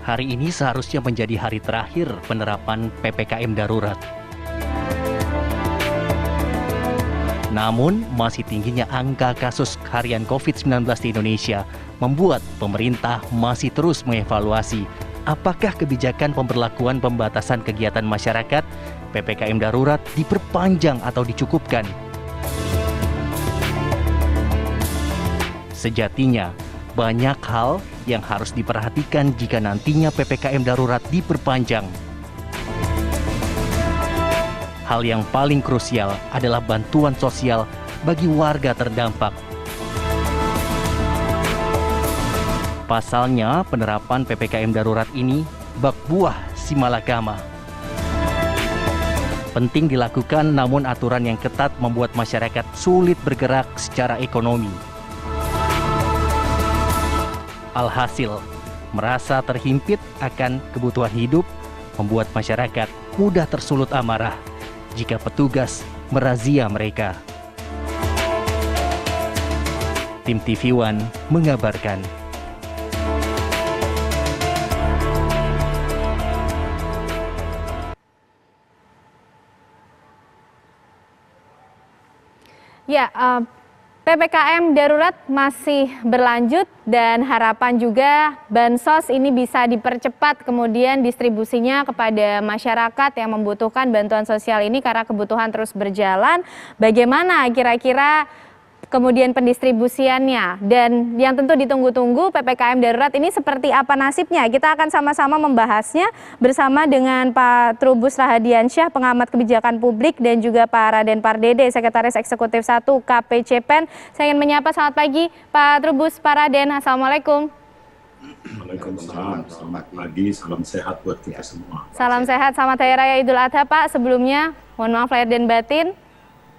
Hari ini seharusnya menjadi hari terakhir penerapan PPKM darurat. Namun, masih tingginya angka kasus harian COVID-19 di Indonesia membuat pemerintah masih terus mengevaluasi apakah kebijakan pemberlakuan pembatasan kegiatan masyarakat PPKM darurat diperpanjang atau dicukupkan. Sejatinya, banyak hal yang harus diperhatikan jika nantinya PPKM darurat diperpanjang. Hal yang paling krusial adalah bantuan sosial bagi warga terdampak. Pasalnya, penerapan PPKM darurat ini bak buah si malakama. Penting dilakukan, namun aturan yang ketat membuat masyarakat sulit bergerak secara ekonomi. Alhasil, merasa terhimpit akan kebutuhan hidup membuat masyarakat mudah tersulut amarah jika petugas merazia mereka. Tim TV One mengabarkan. Ya, PPKM darurat masih berlanjut dan harapan juga bansos ini bisa dipercepat kemudian distribusinya kepada masyarakat yang membutuhkan bantuan sosial ini karena kebutuhan terus berjalan. Bagaimana kira-kira kemudian pendistribusiannya dan yang tentu ditunggu-tunggu PPKM darurat ini seperti apa nasibnya? Kita akan sama-sama membahasnya bersama dengan Pak Trubus Rahadiansyah, pengamat kebijakan publik, dan juga Pak Raden Pardede, Sekretaris Eksekutif 1 KPCPEN. Saya ingin menyapa, selamat pagi Pak Trubus, Pak Raden, Assalamualaikum. Waalaikumsalam, selamat pagi, salam sehat buat kita semua. Salam sehat, selamat Hari Raya Idul Adha Pak. Sebelumnya, mohon maaf lahir dan batin.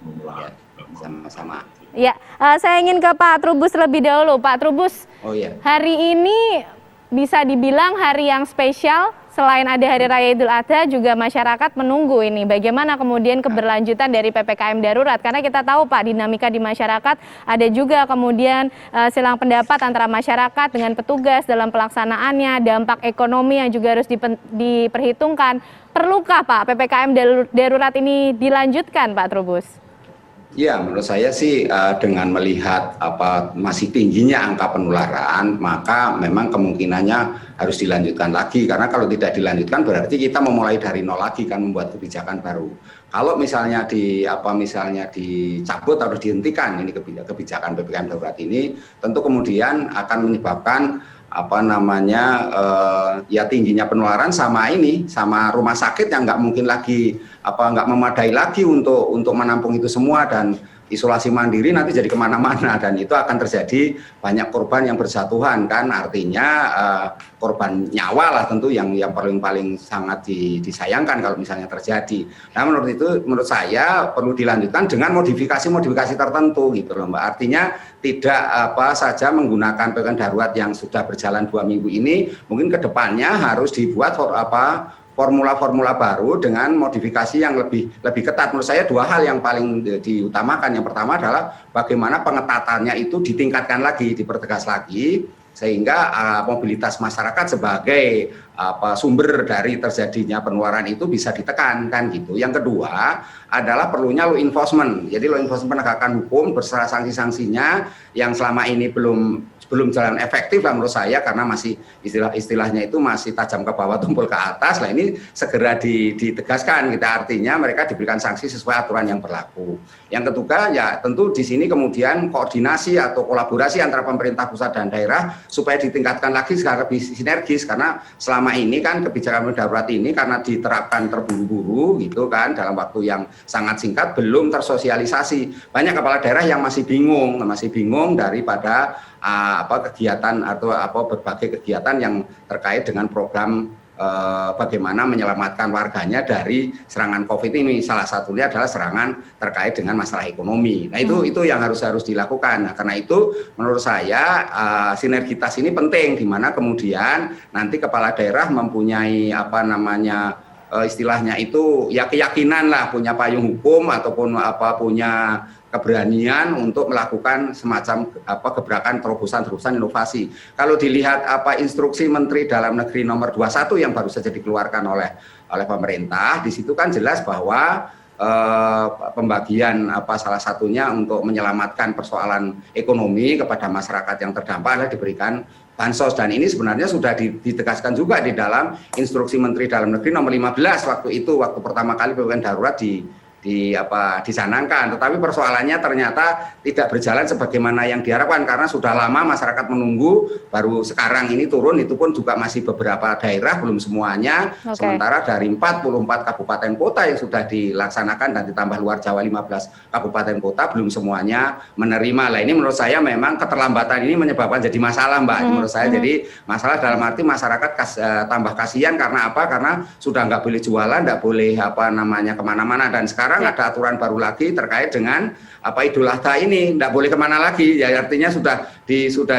Ya, sama-sama. Ya, saya ingin ke Pak Trubus lebih dahulu. Pak Trubus, hari ini bisa dibilang hari yang spesial. Selain ada Hari Raya Idul Adha, juga masyarakat menunggu ini. Bagaimana kemudian keberlanjutan dari PPKM darurat? Karena kita tahu Pak, dinamika di masyarakat ada juga kemudian silang pendapat antara masyarakat dengan petugas dalam pelaksanaannya, dampak ekonomi yang juga harus diperhitungkan. Perlukah Pak PPKM darurat ini dilanjutkan Pak Trubus? Ya, menurut saya sih dengan melihat masih tingginya angka penularan, maka memang kemungkinannya harus dilanjutkan lagi. Karena kalau tidak dilanjutkan berarti kita memulai dari nol lagi kan, membuat kebijakan baru. Kalau misalnya dicabut atau dihentikan ini kebijakan PPKM darurat ini, tentu kemudian akan menyebabkan ya tingginya penularan sama rumah sakit yang nggak mungkin lagi nggak memadai lagi untuk menampung itu semua, dan isolasi mandiri nanti jadi kemana-mana, dan itu akan terjadi banyak korban yang berjatuhan kan, artinya korban nyawa lah tentu yang paling sangat disayangkan kalau misalnya terjadi. Nah menurut saya perlu dilanjutkan dengan modifikasi tertentu gitu loh Mbak. Artinya tidak saja menggunakan PPKM darurat yang sudah berjalan 2 minggu ini, mungkin kedepannya harus dibuat formula-formula baru dengan modifikasi yang lebih ketat. Menurut saya 2 hal yang paling diutamakan. Yang pertama adalah bagaimana pengetatannya itu ditingkatkan lagi, dipertegas lagi, sehingga mobilitas masyarakat sebagai sumber dari terjadinya penularan itu bisa ditekan kan gitu. Yang kedua adalah perlunya law enforcement. Jadi law enforcement penegakan hukum beserta sanksi-sanksinya yang selama ini belum jalan efektif lah menurut saya, karena masih istilahnya itu masih tajam ke bawah tumpul ke atas. Nah ini segera ditegaskan, artinya mereka diberikan sanksi sesuai aturan yang berlaku. Yang ketiga ya tentu di sini kemudian koordinasi atau kolaborasi antara pemerintah pusat dan daerah supaya ditingkatkan lagi secara lebih sinergis, karena selama ini kan kebijakan darurat ini karena diterapkan terburu-buru gitu kan, dalam waktu yang sangat singkat, belum tersosialisasi. Banyak kepala daerah yang masih bingung daripada kegiatan atau berbagai kegiatan yang terkait dengan program bagaimana menyelamatkan warganya dari serangan COVID ini. Salah satunya adalah serangan terkait dengan masalah ekonomi. Nah itu yang harus dilakukan. Nah, karena itu menurut saya sinergitas ini penting, di mana kemudian nanti kepala daerah mempunyai istilahnya itu ya keyakinan lah, punya payung hukum ataupun punya keberanian untuk melakukan semacam gebrakan terobosan inovasi. Kalau dilihat instruksi Menteri Dalam Negeri nomor 21 yang baru saja dikeluarkan oleh pemerintah, di situ kan jelas bahwa pembagian salah satunya untuk menyelamatkan persoalan ekonomi kepada masyarakat yang terdampak adalah diberikan bansos, dan ini sebenarnya sudah ditegaskan juga di dalam instruksi Menteri Dalam Negeri nomor 15 waktu pertama kali PPKM darurat dicanangkan. Tetapi persoalannya ternyata tidak berjalan sebagaimana yang diharapkan karena sudah lama masyarakat menunggu, baru sekarang ini turun, itu pun juga masih beberapa daerah, belum semuanya. Sementara dari 44 kabupaten kota yang sudah dilaksanakan dan ditambah luar Jawa 15 kabupaten kota belum semuanya menerima. Lah ini menurut saya memang keterlambatan ini menyebabkan jadi masalah, Mbak. Menurut saya jadi masalah dalam arti masyarakat tambah kasihan karena apa? Karena sudah nggak boleh jualan, nggak boleh kemana-mana, dan sekarang ada aturan baru lagi terkait dengan Idul Adha ini, nggak boleh kemana lagi, ya artinya sudah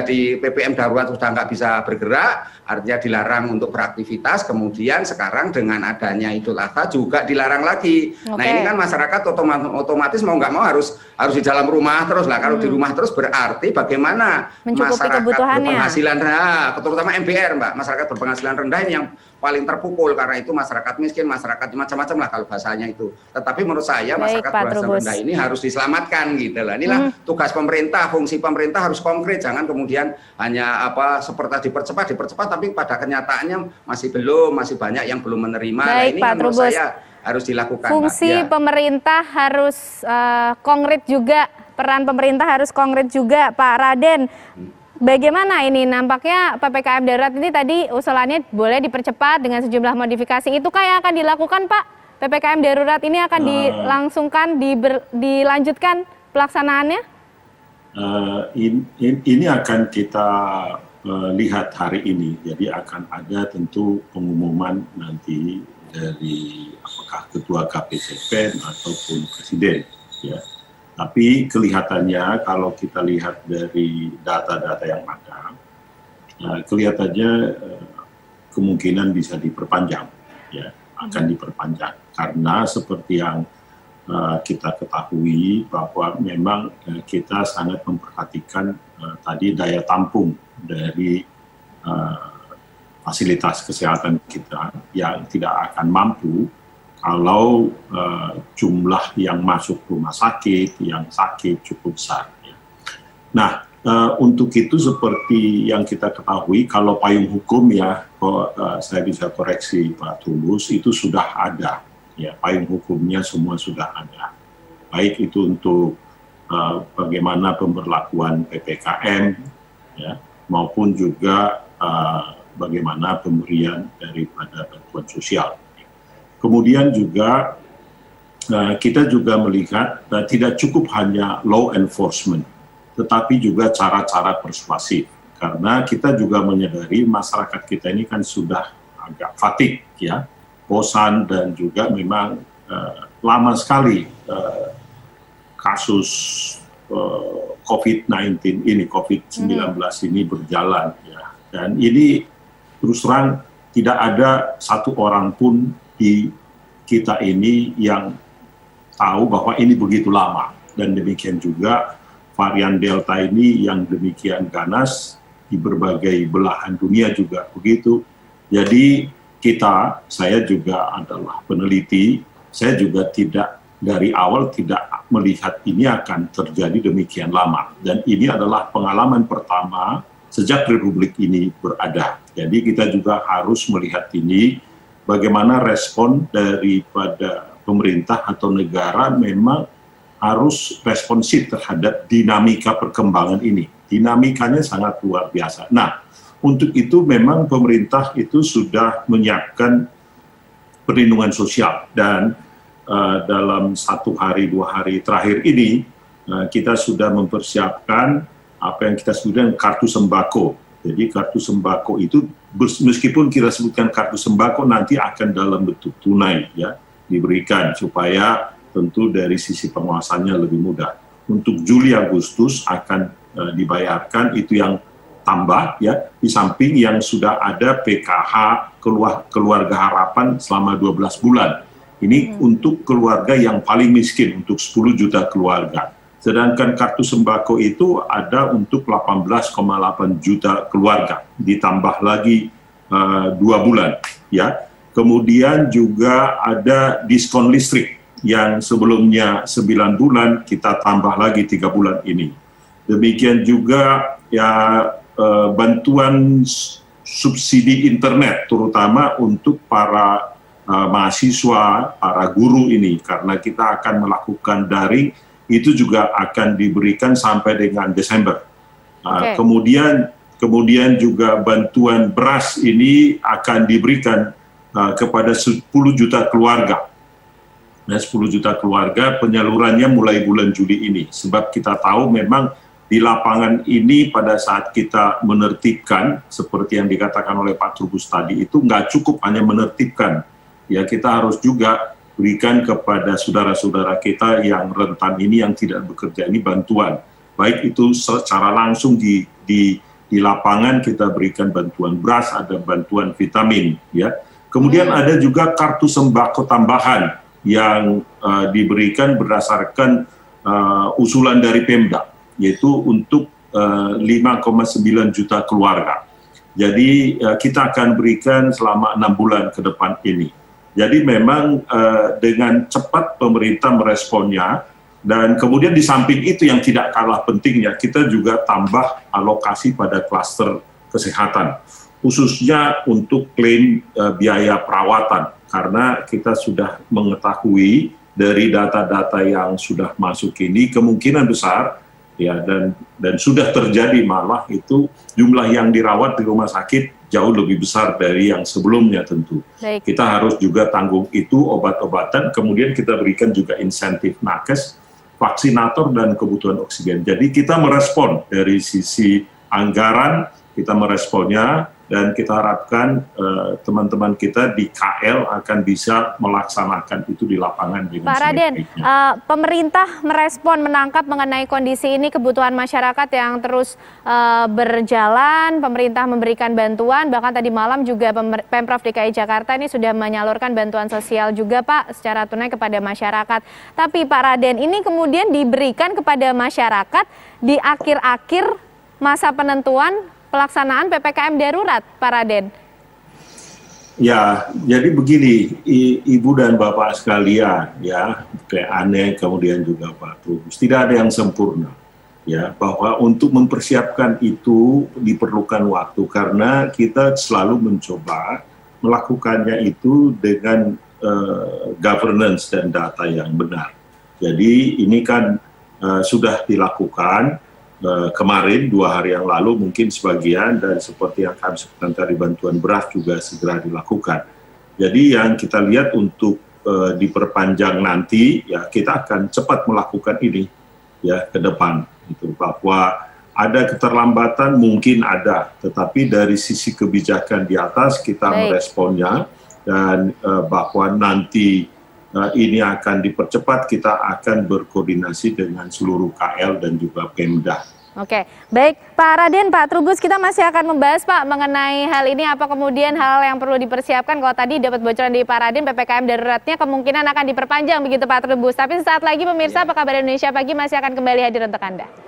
di PPKM darurat sudah nggak bisa bergerak, artinya dilarang untuk beraktivitas, kemudian sekarang dengan adanya Idul Adha juga dilarang lagi. Nah ini kan masyarakat otomatis mau nggak mau harus di dalam rumah terus lah. Kalau di rumah terus berarti bagaimana masyarakat berpenghasilan rendah, terutama MBR, Mbak, masyarakat berpenghasilan rendah ini yang paling terpukul, karena itu masyarakat miskin, masyarakat macam-macam lah kalau bahasanya itu. Tetapi menurut saya masyarakat berpenghasilan rendah ini harus diselamatkan gitu lah. Inilah tugas pemerintah, fungsi pemerintah harus konkret, jangan kemudian hanya seperti dipercepat, tapi pada kenyataannya masih banyak yang belum menerima. Nah, ini menurut saya harus dilakukan. Fungsi pemerintah harus konkret juga, peran pemerintah harus konkret juga, Pak Raden. Bagaimana ini? Nampaknya PPKM darurat ini tadi usulannya boleh dipercepat dengan sejumlah modifikasi. Itukah yang akan dilakukan, Pak? PPKM darurat ini akan dilanjutkan pelaksanaannya? Ini akan kita lihat hari ini. Jadi akan ada tentu pengumuman nanti dari apakah ketua KPCPEN ataupun presiden, ya. Tapi kelihatannya kalau kita lihat dari data-data yang ada, kelihatannya kemungkinan bisa diperpanjang, ya, akan diperpanjang karena seperti yang kita ketahui bahwa memang kita sangat memperhatikan tadi daya tampung dari fasilitas kesehatan kita yang tidak akan mampu kalau jumlah yang masuk rumah sakit, yang sakit cukup besar. Ya. Nah, untuk itu seperti yang kita ketahui, kalau payung hukum ya, saya bisa koreksi Pak Tulus, itu sudah ada. Ya, payung hukumnya semua sudah ada. Baik itu untuk bagaimana pemberlakuan PPKM, ya, maupun juga bagaimana pemberian daripada bantuan sosial. Kemudian juga kita juga melihat tidak cukup hanya law enforcement, tetapi juga cara-cara persuasif. Karena kita juga menyadari masyarakat kita ini kan sudah agak fatigue, ya, bosan, dan juga memang lama sekali kasus COVID-19 ini, COVID-19 ini berjalan, ya. Dan ini terus terang tidak ada satu orang pun di kita ini yang tahu bahwa ini begitu lama, dan demikian juga varian Delta ini yang demikian ganas di berbagai belahan dunia juga begitu. Jadi saya juga adalah peneliti, saya juga dari awal tidak melihat ini akan terjadi demikian lama, dan ini adalah pengalaman pertama sejak Republik ini berada. Jadi kita juga harus melihat ini bagaimana respon daripada pemerintah atau negara memang harus responsif terhadap dinamika perkembangan ini. Dinamikanya sangat luar biasa. Nah, untuk itu memang pemerintah itu sudah menyiapkan perlindungan sosial, dan dalam 1 hari 2 hari terakhir ini kita sudah mempersiapkan apa yang kita sebutkan kartu sembako. Jadi kartu sembako itu meskipun kita sebutkan kartu sembako nanti akan dalam bentuk tunai, ya, diberikan supaya tentu dari sisi penguasanya lebih mudah. Untuk Juli Agustus akan dibayarkan itu yang tambah, ya, di samping yang sudah ada PKH keluarga harapan selama 12 bulan. Ini untuk keluarga yang paling miskin, untuk 10 juta keluarga. Sedangkan kartu sembako itu ada untuk 18,8 juta keluarga, ditambah lagi 2 bulan. Ya. Kemudian juga ada diskon listrik yang sebelumnya 9 bulan, kita tambah lagi 3 bulan ini. Demikian juga ya bantuan subsidi internet, terutama untuk para mahasiswa, para guru ini, karena kita akan melakukan daring, itu juga akan diberikan sampai dengan Desember. Kemudian juga bantuan beras ini akan diberikan kepada 10 juta keluarga. Nah, 10 juta keluarga penyalurannya mulai bulan Juli ini. Sebab kita tahu memang di lapangan ini pada saat kita menertibkan, seperti yang dikatakan oleh Pak Trubus tadi, itu nggak cukup hanya menertibkan. Ya, kita harus juga berikan kepada saudara-saudara kita yang rentan ini, yang tidak bekerja ini, bantuan. Baik itu secara langsung di lapangan kita berikan bantuan beras, ada bantuan vitamin. Ya. Kemudian ada juga kartu sembako tambahan yang diberikan berdasarkan usulan dari Pemda, yaitu untuk 5,9 juta keluarga. Jadi kita akan berikan selama 6 bulan ke depan ini. Jadi memang dengan cepat pemerintah meresponnya, dan kemudian di samping itu yang tidak kalah pentingnya, kita juga tambah alokasi pada klaster kesehatan, khususnya untuk klaim biaya perawatan, karena kita sudah mengetahui dari data-data yang sudah masuk ini, kemungkinan besar ya dan sudah terjadi malah itu jumlah yang dirawat di rumah sakit jauh lebih besar dari yang sebelumnya tentu. Baik. Kita harus juga tanggung itu obat-obatan, kemudian kita berikan juga insentif nakes, vaksinator, dan kebutuhan oksigen. Jadi kita merespon dari sisi anggaran, kita meresponnya, dan kita harapkan teman-teman kita di KL akan bisa melaksanakan itu di lapangan dengan Pak Raden, pemerintah merespon, menangkap mengenai kondisi ini, kebutuhan masyarakat yang terus berjalan, pemerintah memberikan bantuan, bahkan tadi malam juga Pemprov DKI Jakarta ini sudah menyalurkan bantuan sosial juga Pak, secara tunai kepada masyarakat. Tapi Pak Raden, ini kemudian diberikan kepada masyarakat di akhir-akhir masa penentuan pelaksanaan PPKM darurat, Pak Raden. Ya, jadi begini, Ibu dan Bapak sekalian, ya, kayak Aneh, kemudian juga Pak Trubus, tidak ada yang sempurna, ya, bahwa untuk mempersiapkan itu diperlukan waktu, karena kita selalu mencoba melakukannya itu dengan governance dan data yang benar. Jadi ini kan sudah dilakukan kemarin 2 hari yang lalu mungkin sebagian, dan seperti yang kami sebutkan tadi bantuan beras juga segera dilakukan. Jadi yang kita lihat untuk diperpanjang nanti ya kita akan cepat melakukan ini ya ke depan itu, bahwa ada keterlambatan mungkin ada, tetapi dari sisi kebijakan di atas kita meresponnya, dan bahwa nanti ini akan dipercepat, kita akan berkoordinasi dengan seluruh KL dan juga Pemda. Oke, baik Pak Raden, Pak Trubus, kita masih akan membahas Pak mengenai hal ini, apa kemudian hal yang perlu dipersiapkan. Kalau tadi dapat bocoran dari Pak Raden, PPKM daruratnya kemungkinan akan diperpanjang begitu Pak Trubus. Tapi sesaat lagi pemirsa, Apa Kabar Indonesia Pagi masih akan kembali hadir untuk Anda.